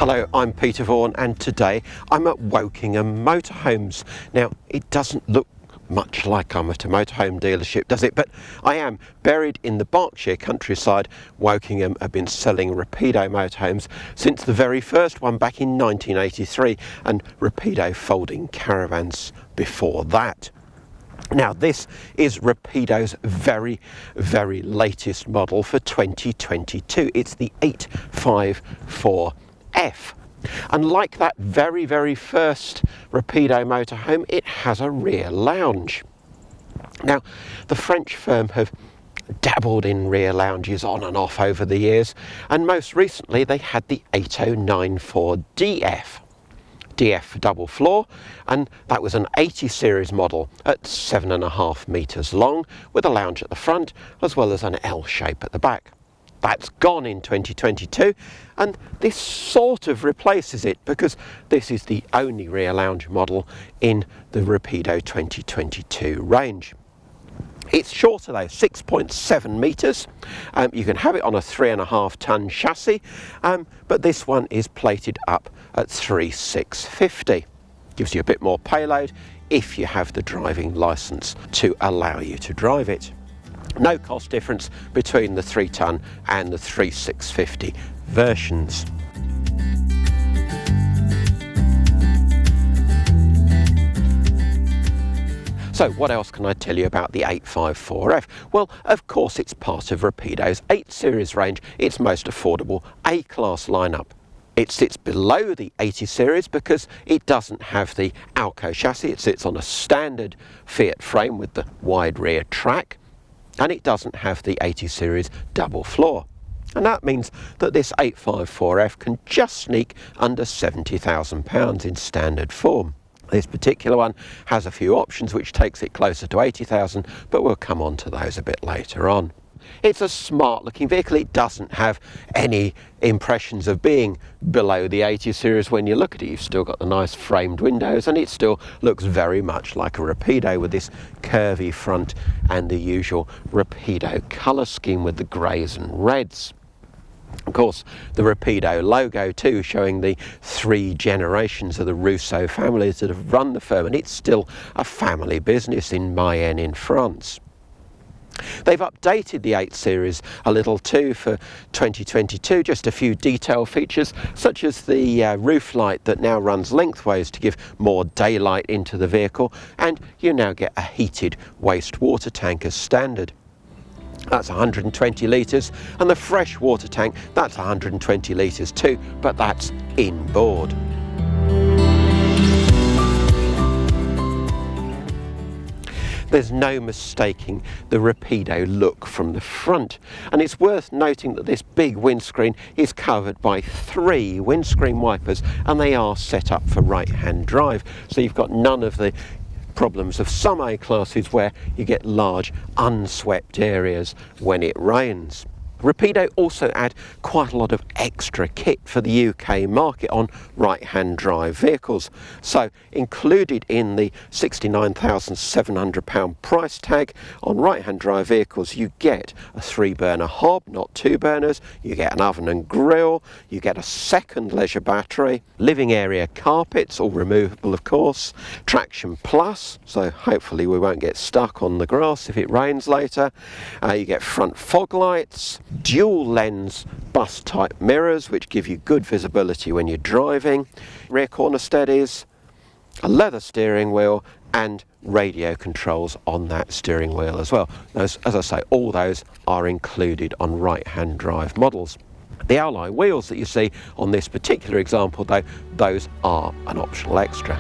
Hello, I'm Peter Vaughan and today I'm at Wokingham Motorhomes. Now, it doesn't look much like I'm at a motorhome dealership, does it? But I am. Buried in the Berkshire countryside, Wokingham have been selling Rapido motorhomes since the very first one back in 1983, and Rapido folding caravans before that. Now, this is Rapido's very latest model for 2022. It's the 854F. And like that very first Rapido motorhome, it has a rear lounge. Now, the French firm have dabbled in rear lounges on and off over the years, and most recently they had the 8094DF. DF for double floor, and that was an 80 series model at 7.5 metres long with a lounge at the front as well as an L shape at the back. That's gone in 2022, and this sort of replaces it because this is the only rear lounge model in the Rapido 2022 range. It's shorter though, 6.7 metres. You can have it on a 3.5 tonne chassis, but this one is plated up at 3,650. Gives you a bit more payload if you have the driving licence to allow you to drive it. No cost difference between the 3 tonne and the 3,650 versions. So what else can I tell you about the 854F? Well, of course it's part of Rapido's 8 series range, its most affordable A-class lineup. It sits below the 80 series because it doesn't have the Alco chassis. It sits on a standard Fiat frame with the wide rear track, and it doesn't have the 80 series double floor. And that means that this 854F can just sneak under £70,000 in standard form. This particular one has a few options which takes it closer to 80,000, but we'll come on to those a bit later on. It's a smart looking vehicle. It doesn't have any impressions of being below the 80 series. When you look at it, you've still got the nice framed windows, and it still looks very much like a Rapido with this curvy front and the usual Rapido colour scheme with the greys and reds. Of course, the Rapido logo too, showing the 3 generations of the Rousseau families that have run the firm, and it's still a family business in Mayenne in France. They've updated the 8 series a little too for 2022, just a few detail features such as the roof light that now runs lengthways to give more daylight into the vehicle, and you now get a heated wastewater tank as standard. That's 120 litres, and the fresh water tank, that's 120 litres too, but that's inboard. There's no mistaking the Rapido look from the front, and it's worth noting that this big windscreen is covered by 3 windscreen wipers, and they are set up for right-hand drive, so you've got none of the problems of some A-classes where you get large unswept areas when it rains. Rapido also add quite a lot of extra kit for the UK market on right-hand drive vehicles. So included in the £69,700 price tag on right-hand drive vehicles, you get a 3-burner hob, not 2 burners, you get an oven and grill, you get a second leisure battery, living area carpets, all removable of course, traction plus, so hopefully we won't get stuck on the grass if it rains later, you get front fog lights, dual lens bus type mirrors which give you good visibility when you're driving, rear corner steadies, a leather steering wheel and radio controls on that steering wheel as well. Those, as I say, all those are included on right-hand drive models. The alloy wheels that you see on this particular example though, those are an optional extra.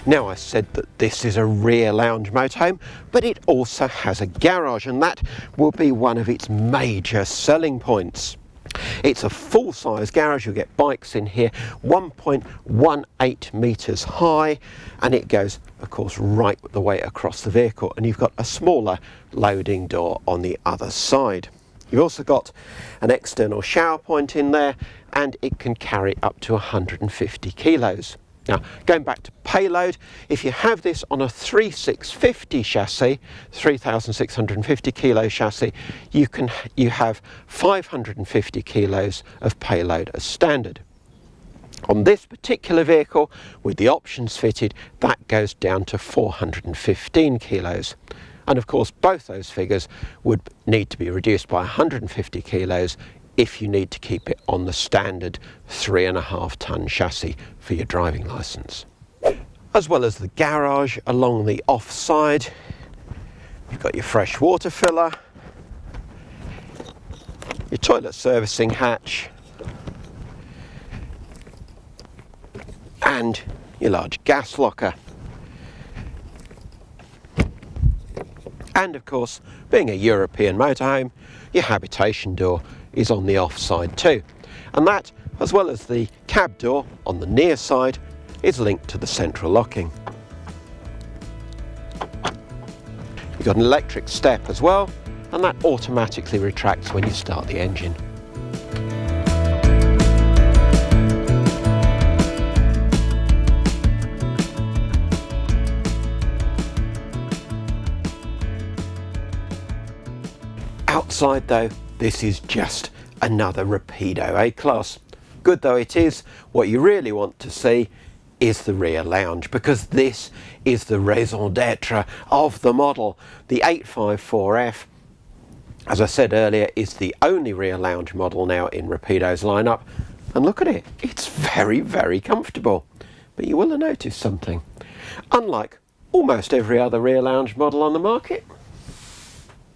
Now, I said that this is a rear lounge motorhome, but it also has a garage, and that will be one of its major selling points. It's a full-size garage. You'll get bikes in here, 1.18 metres high, and it goes, of course, right the way across the vehicle, and you've got a smaller loading door on the other side. You've also got an external shower point in there, and it can carry up to 150 kilos. Now, going back to payload, if you have this on a 3650 chassis, 3650 kilo chassis, you have 550 kilos of payload as standard. On this particular vehicle, with the options fitted, that goes down to 415 kilos. And of course, both those figures would need to be reduced by 150 kilos if you need to keep it on the standard 3.5 ton chassis for your driving licence. As well as the garage along the offside, you've got your fresh water filler, your toilet servicing hatch, and your large gas locker. And of course, being a European motorhome, your habitation door is on the offside too. And that, as well as the cab door on the near side, is linked to the central locking. You've got an electric step as well, and that automatically retracts when you start the engine. Outside though, this is just another Rapido A-Class. Good though it is, what you really want to see is the rear lounge, because this is the raison d'etre of the model. The 854F, as I said earlier, is the only rear lounge model now in Rapido's lineup. And look at it, it's very, very comfortable. But you will have noticed something. Unlike almost every other rear lounge model on the market,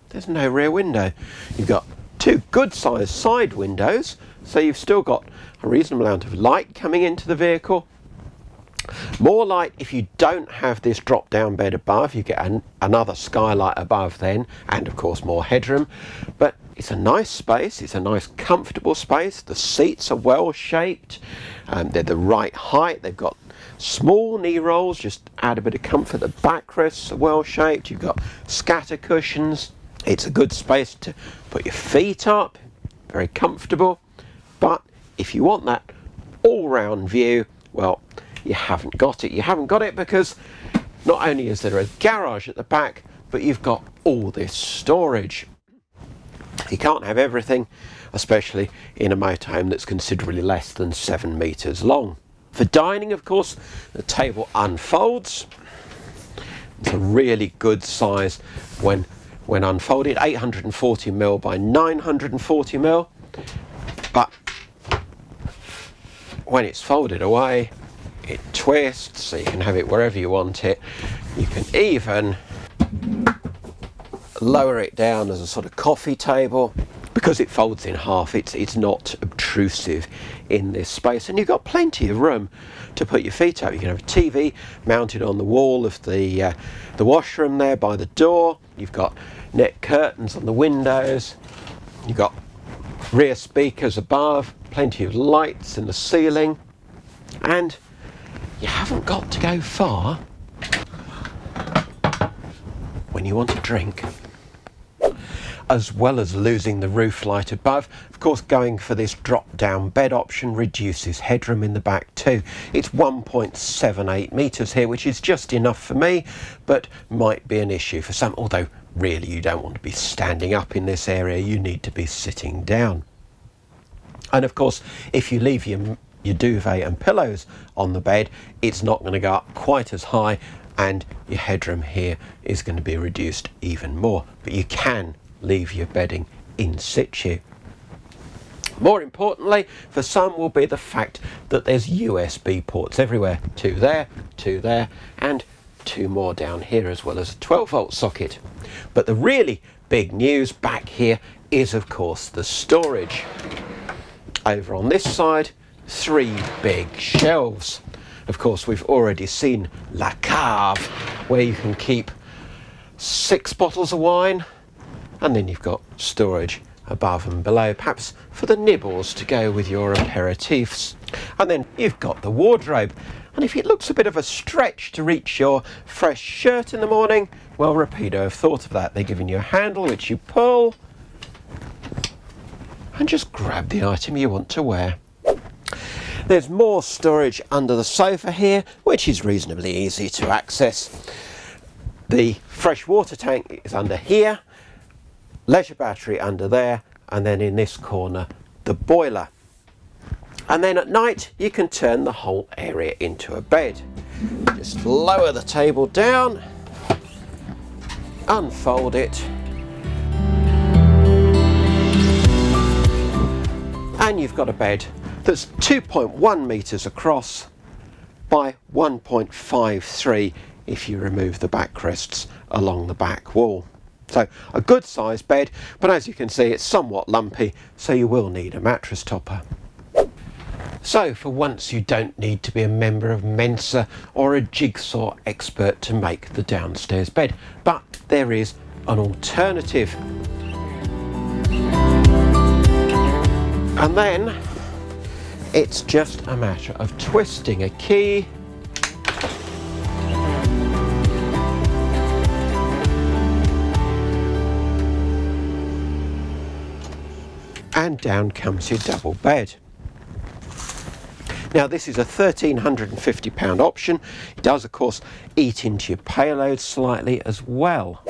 there's no rear window. You've got two good sized side windows, so you've still got a reasonable amount of light coming into the vehicle. More light if you don't have this drop down bed above. You get another skylight above then, and of course more headroom. But it's a nice space, it's a nice comfortable space. The seats are well shaped, they're the right height, they've got small knee rolls, just add a bit of comfort. The backrests are well shaped, you've got scatter cushions. It's a good space to put your feet up, very comfortable. But if you want that all-round view, well, you haven't got it. You haven't got it because not only is there a garage at the back, but you've got all this storage. You can't have everything, especially in a motorhome that's considerably less than 7 metres long. For dining, of course, the table unfolds. It's a really good size when unfolded, 840mm by 940mm, but when it's folded away, it twists, so you can have it wherever you want it. You can even lower it down as a sort of coffee table. Because it folds in half, it's not obtrusive in this space, and you've got plenty of room to put your feet up. You can have a TV mounted on the wall of the washroom there by the door. You've got net curtains on the windows. You've got rear speakers above, plenty of lights in the ceiling, and you haven't got to go far when you want a drink. As well as losing the roof light above, of course going for this drop down bed option reduces headroom in the back too. It's 1.78 metres here, which is just enough for me, but might be an issue for some, although really you don't want to be standing up in this area, you need to be sitting down. And of course, if you leave your duvet and pillows on the bed, it's not going to go up quite as high, and your headroom here is going to be reduced even more. But you can leave your bedding in situ. More importantly, for some will be the fact that there's USB ports everywhere. Two there, and two more down here, as well as a 12-volt socket. But the really big news back here is, of course, the storage. Over on this side, 3 big shelves. Of course, we've already seen La Cave, where you can keep 6 bottles of wine, and then you've got storage above and below, perhaps for the nibbles to go with your aperitifs. And then you've got the wardrobe. And if it looks a bit of a stretch to reach your fresh shirt in the morning, well, Rapido have thought of that. They're giving you a handle which you pull and just grab the item you want to wear. There's more storage under the sofa here, which is reasonably easy to access. The fresh water tank is under here, leisure battery under there, and then in this corner the boiler. And then at night you can turn the whole area into a bed. Just lower the table down, unfold it, and you've got a bed that's 2.1 metres across by 1.53 if you remove the backrests along the back wall. So a good sized bed, but as you can see it's somewhat lumpy, so you will need a mattress topper. So for once you don't need to be a member of Mensa or a jigsaw expert to make the downstairs bed, but there is an alternative. And then it's just a matter of twisting a key and down comes your double bed. Now this is a £1,350 option. It does of course eat into your payload slightly as well.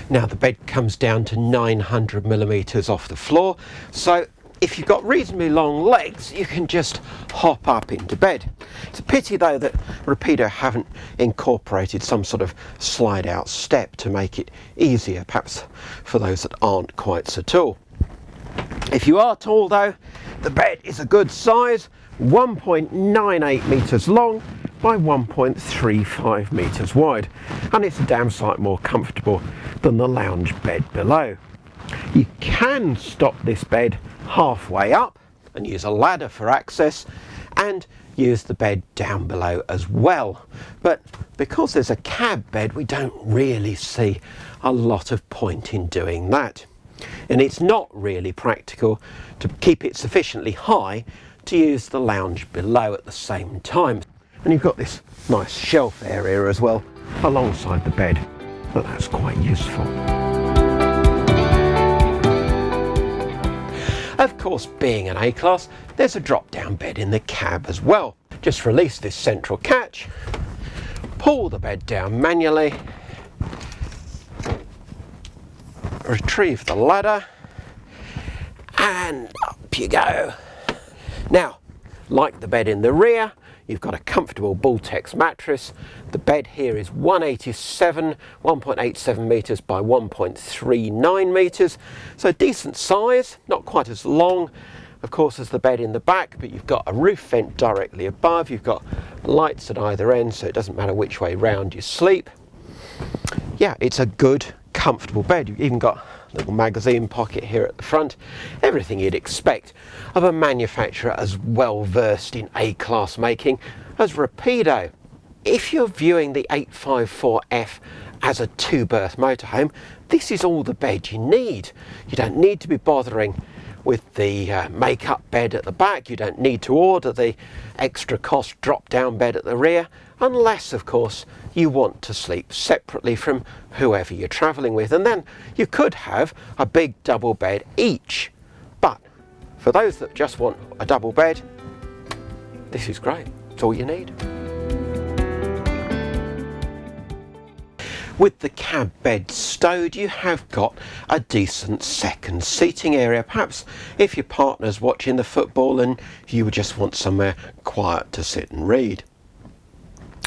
Now the bed comes down to 900mm off the floor, so if you've got reasonably long legs you can just hop up into bed. It's a pity though that Rapido haven't incorporated some sort of slide out step to make it easier, perhaps for those that aren't quite so tall. If you are tall though, the bed is a good size, 1.98 metres long by 1.35 metres wide, and it's a damn sight more comfortable than the lounge bed below. You can stop this bed halfway up and use a ladder for access, and use the bed down below as well, but because there's a cab bed we don't really see a lot of point in doing that, and it's not really practical to keep it sufficiently high to use the lounge below at the same time. And you've got this nice shelf area as well alongside the bed, but that's quite useful. Of course, being an A-Class, there's a drop-down bed in the cab as well. Just release this central catch, pull the bed down manually, retrieve the ladder, and up you go. Now, like the bed in the rear, you've got a comfortable Bulltex mattress. The bed here is 1.87 metres by 1.39 metres, so decent size, not quite as long of course as the bed in the back, but you've got a roof vent directly above, you've got lights at either end, so it doesn't matter which way round you sleep. Yeah, it's a good comfortable bed. You've even got a little magazine pocket here at the front, everything you'd expect of a manufacturer as well versed in A-Class making as Rapido. If you're viewing the 854F as a two-berth motorhome, this is all the bed you need. You don't need to be bothering with the make-up bed at the back, you don't need to order the extra cost drop-down bed at the rear, unless of course you want to sleep separately from whoever you're travelling with, and then you could have a big double bed each. But for those that just want a double bed, this is great, it's all you need. With the cab bed stowed, you have got a decent second seating area, perhaps if your partner's watching the football and you would just want somewhere quiet to sit and read.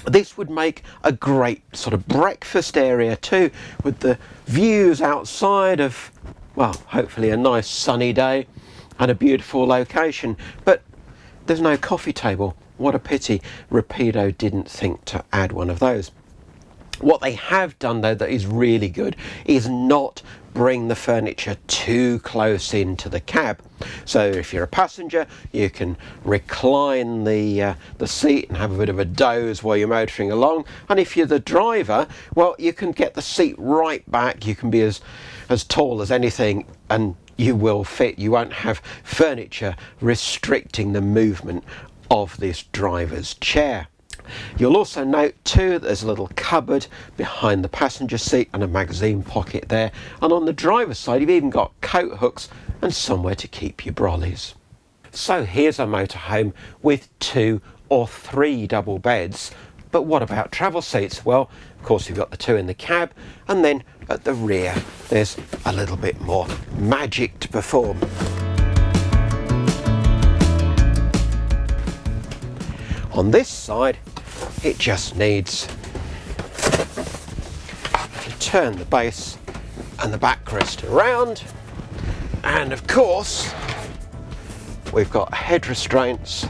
This would make a great sort of breakfast area too, with the views outside of, well, hopefully a nice sunny day and a beautiful location. But there's no coffee table. What a pity Rapido didn't think to add one of those. What they have done though that is really good is not bring the furniture too close into the cab. So if you're a passenger, you can recline the seat and have a bit of a doze while you're motoring along. And if you're the driver, well, you can get the seat right back. You can be as tall as anything and you will fit. You won't have furniture restricting the movement of this driver's chair. You'll also note too that there's a little cupboard behind the passenger seat and a magazine pocket there, and on the driver's side you've even got coat hooks and somewhere to keep your brollies. So here's a motorhome with 2 or 3 double beds. But what about travel seats? Well, of course you've got the 2 in the cab, and then at the rear there's a little bit more magic to perform. On this side, it just needs to turn the base and the backrest around, and of course we've got head restraints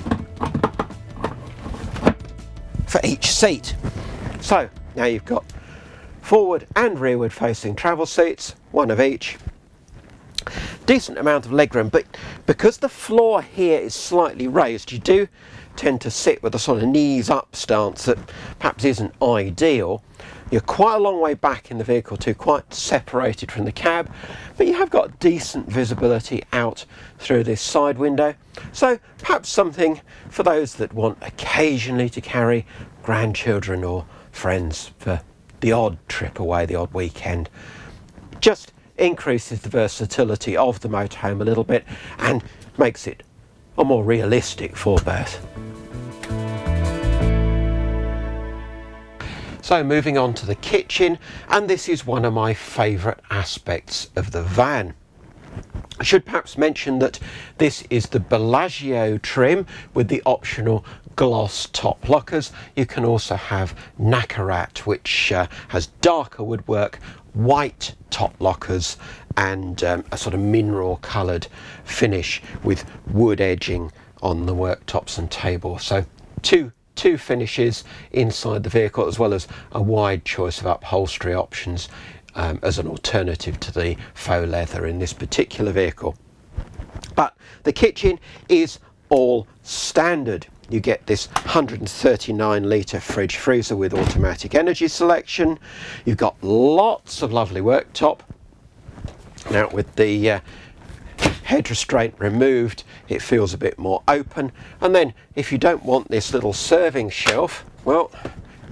for each seat. So now you've got forward and rearward facing travel seats, 1 of each. Decent amount of legroom, but because the floor here is slightly raised, you do tend to sit with a sort of knees up stance that perhaps isn't ideal. You're quite a long way back in the vehicle too, quite separated from the cab, but you have got decent visibility out through this side window. So perhaps something for those that want occasionally to carry grandchildren or friends for the odd trip away, the odd weekend. Just increases the versatility of the motorhome a little bit and makes it a more realistic 4-berth. So moving on to the kitchen, and this is one of my favourite aspects of the van. I should perhaps mention that this is the Bellagio trim with the optional gloss top lockers. You can also have Nacarat, which has darker woodwork, white top lockers, and a sort of mineral coloured finish with wood edging on the worktops and table. So two finishes inside the vehicle, as well as a wide choice of upholstery options as an alternative to the faux leather in this particular vehicle. But the kitchen is all standard. You get this 139 litre fridge freezer with automatic energy selection. You've got lots of lovely worktop. Now with the head restraint removed, it feels a bit more open. And then if you don't want this little serving shelf, well,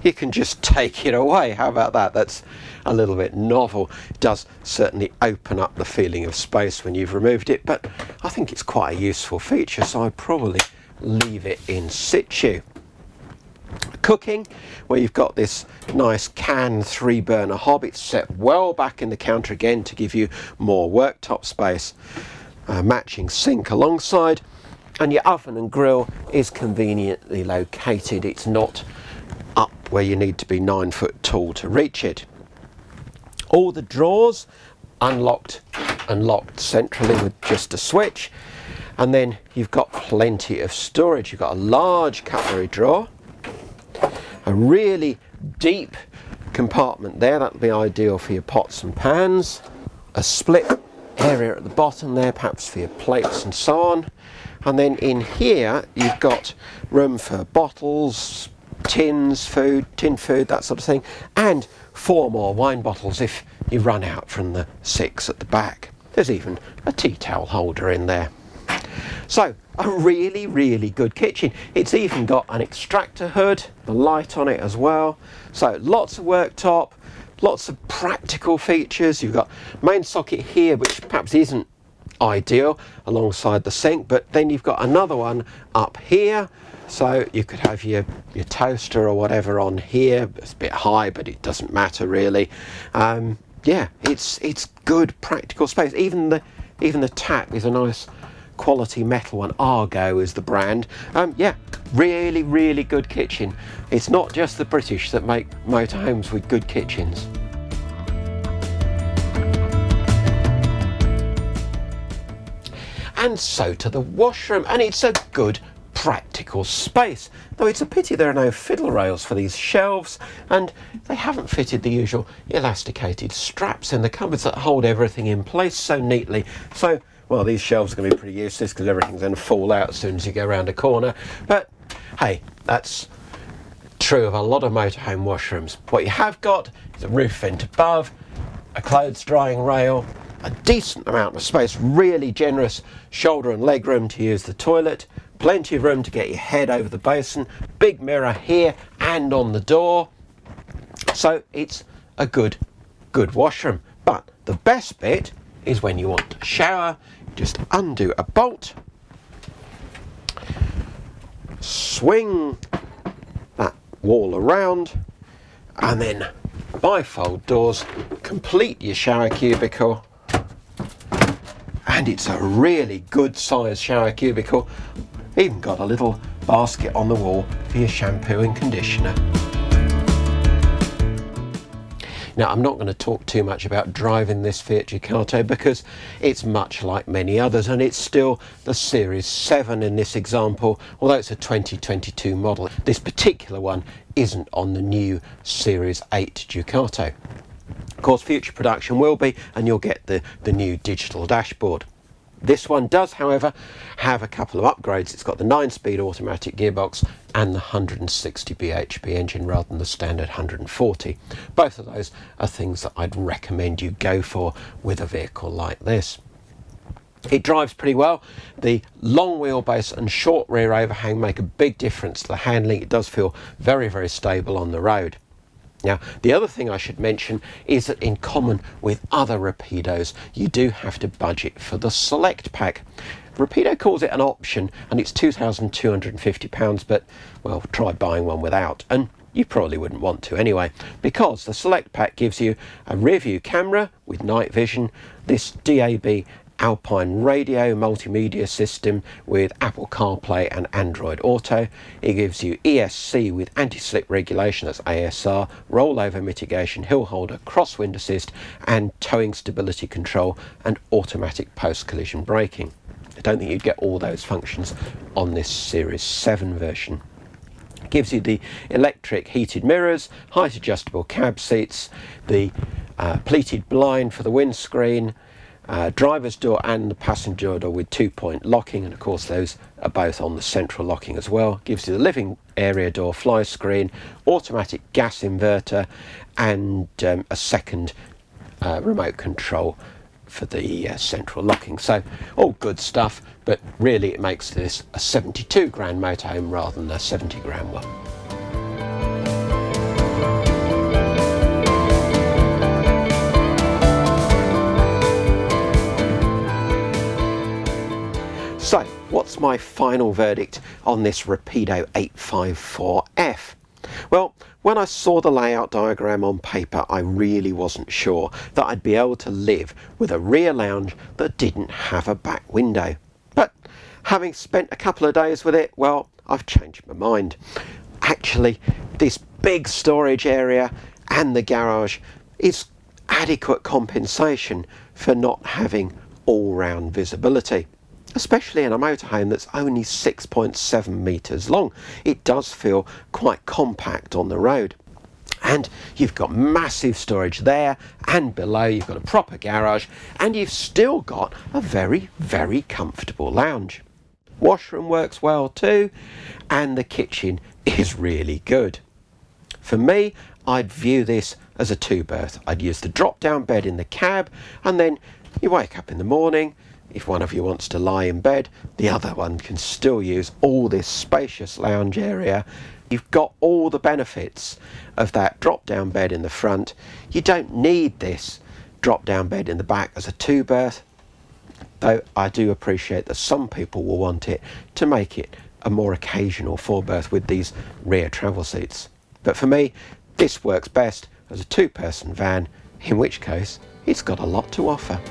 you can just take it away. How about that? That's a little bit novel. It does certainly open up the feeling of space when you've removed it, but I think it's quite a useful feature, so I'd probably leave it in situ. Cooking, where you've got this nice can 3-burner hob. It's set well back in the counter again to give you more worktop space. Matching sink alongside, and your oven and grill is conveniently located. It's not up where you need to be 9 foot tall to reach it. All the drawers unlocked and locked centrally with just a switch, and then you've got plenty of storage. You've got a large cutlery drawer, a really deep compartment there, that'll be ideal for your pots and pans, a split area at the bottom there, perhaps for your plates and so on, and then in here you've got room for bottles, tins, tin food, that sort of thing, and 4 more wine bottles if you run out from the 6 at the back. There's even a tea towel holder in there. So a really, really good kitchen. It's even got an extractor hood, the light on it as well. So lots of worktop, lots of practical features. You've got main socket here, which perhaps isn't ideal alongside the sink, but then you've got another one up here. So you could have your toaster or whatever on here. It's a bit high, but it doesn't matter really. Yeah, it's good practical space. Even the tap is a nice quality metal one. Argo is the brand. Yeah, really, really good kitchen. It's not just the British that make motorhomes with good kitchens. And so to the washroom, and it's a good practical space. Though it's a pity there are no fiddle rails for these shelves, and they haven't fitted the usual elasticated straps in the cupboards that hold everything in place so neatly. So, well, these shelves are going to be pretty useless because everything's going to fall out as soon as you go around a corner. But hey, that's true of a lot of motorhome washrooms. What you have got is a roof vent above, a clothes drying rail, a decent amount of space, really generous shoulder and leg room to use the toilet, plenty of room to get your head over the basin, big mirror here and on the door. So it's a good washroom. But the best bit is when you want to shower, just undo a bolt swing that wall around, and then bifold doors complete your shower cubicle, and it's a really good size shower cubicle. Even got a little basket on the wall for your shampoo and conditioner. Now, I'm not going to talk too much about driving this Fiat Ducato because it's much like many others, and it's still the Series 7 in this example, although it's a 2022 model. This particular one isn't on the new Series 8 Ducato. Of course, future production will be, and you'll get the new digital dashboard. This one does, however, have a couple of upgrades. It's got the 9-speed automatic gearbox and the 160 bhp engine rather than the standard 140. Both of those are things that I'd recommend you go for with a vehicle like this. It drives pretty well. The long wheelbase and short rear overhang make a big difference to the handling. It does feel very, very stable on the road. Now, the other thing I should mention is that in common with other Rapidos, you do have to budget for the Select Pack. Rapido calls it an option and it's £2,250, but, well, try buying one without. And you probably wouldn't want to anyway, because the Select Pack gives you a rear view camera with night vision, this DAB Alpine radio multimedia system with Apple CarPlay and Android Auto. It gives you ESC with anti-slip regulation, that's ASR, rollover mitigation, hill holder, crosswind assist, and towing stability control and automatic post-collision braking. I don't think you'd get all those functions on this Series 7 version. It gives you the electric heated mirrors, height adjustable cab seats, the pleated blind for the windscreen, driver's door and the passenger door with 2-point locking, and of course those are both on the central locking as well. Gives you the living area door fly screen, automatic gas inverter, and a second remote control for the central locking. So all good stuff, but really it makes this a 72 grand motorhome rather than a 70 grand one. So, what's my final verdict on this Rapido 854F? Well, when I saw the layout diagram on paper, I really wasn't sure that I'd be able to live with a rear lounge that didn't have a back window. But having spent a couple of days with it, well, I've changed my mind. Actually, this big storage area and the garage is adequate compensation for not having all-round visibility. Especially in a motorhome that's only 6.7 metres long. It does feel quite compact on the road. And you've got massive storage there and below, you've got a proper garage, and you've still got a very, very comfortable lounge. Washroom works well too, and the kitchen is really good. For me, I'd view this as a 2-berth. I'd use the drop-down bed in the cab, and then you wake up in the morning. If one of you wants to lie in bed, the other one can still use all this spacious lounge area. You've got all the benefits of that drop-down bed in the front. You don't need this drop-down bed in the back as a 2-berth, though I do appreciate that some people will want it to make it a more occasional 4-berth with these rear travel seats. But for me, this works best as a 2-person van, in which case it's got a lot to offer.